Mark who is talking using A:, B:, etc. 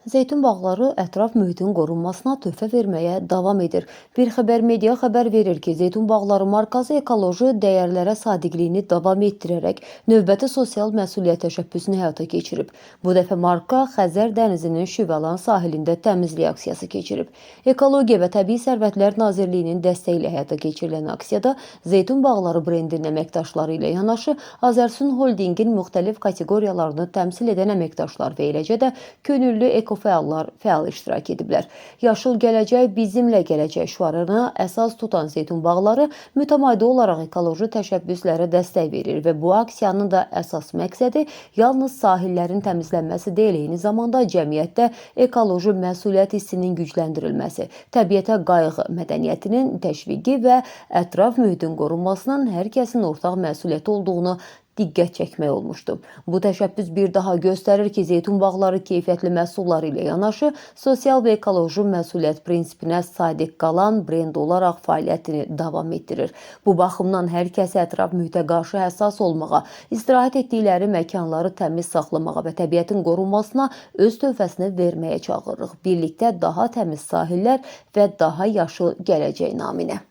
A: Zeytun bağları ətraf mühitin qorunmasına töhfə verməyə davam edir. Bir xəbər media xəbər verir ki, Zeytun bağları markası ekoloji dəyərlərə sadiqliyini davam etdirərək növbəti sosial məsuliyyət təşəbbüsünü həyata keçirib. Bu dəfə marka Xəzər dənizinin Şüvəlan sahilində təmizlik aksiyası keçirib. Ekologiya və Təbii Sərvətlər Nazirliyinin dəstəyi ilə həyata keçirilən aksiyada Zeytun bağları brendinin əməkdaşları ilə yanaşı Azərsun Holdingin müxtəlif kateqoriyalarını təmsil edən əməkdaşlar və eləcə də könüllü ekofəallar fəal iştirak ediblər. Yaşıl gələcək bizimlə gələcək şüarına əsas tutan Zeytun bağları mütəmadi olaraq ekoloji təşəbbüslərə dəstək verir və bu aksiyanın da əsas məqsədi yalnız sahillərin təmizlənməsi deyil, eyni zamanda cəmiyyətdə ekoloji məsuliyyət hissinin gücləndirilməsi, təbiətə qayğı mədəniyyətinin təşviqi və ətraf mühitin qorunmasının hər kəsin ortaq məsuliyyəti olduğunu diqqət çəkmək olmuşdu. Bu təşəbbüs bir daha göstərir ki, Zeytun bağları keyfiyyətli məhsulları ilə yanaşı sosial və ekoloji məsuliyyət prinsipinə sadiq qalan brend olaraq fəaliyyətini davam etdirir. Bu baxımdan hər kəsi ətraf mühitə qarşı həssas olmağa, istirahət etdikləri məkanları təmiz saxlamağa və təbiətin qorunmasına öz töhfəsini verməyə çağırırıq. Birlikdə daha təmiz sahillər və daha yaşıl gələcək naminə.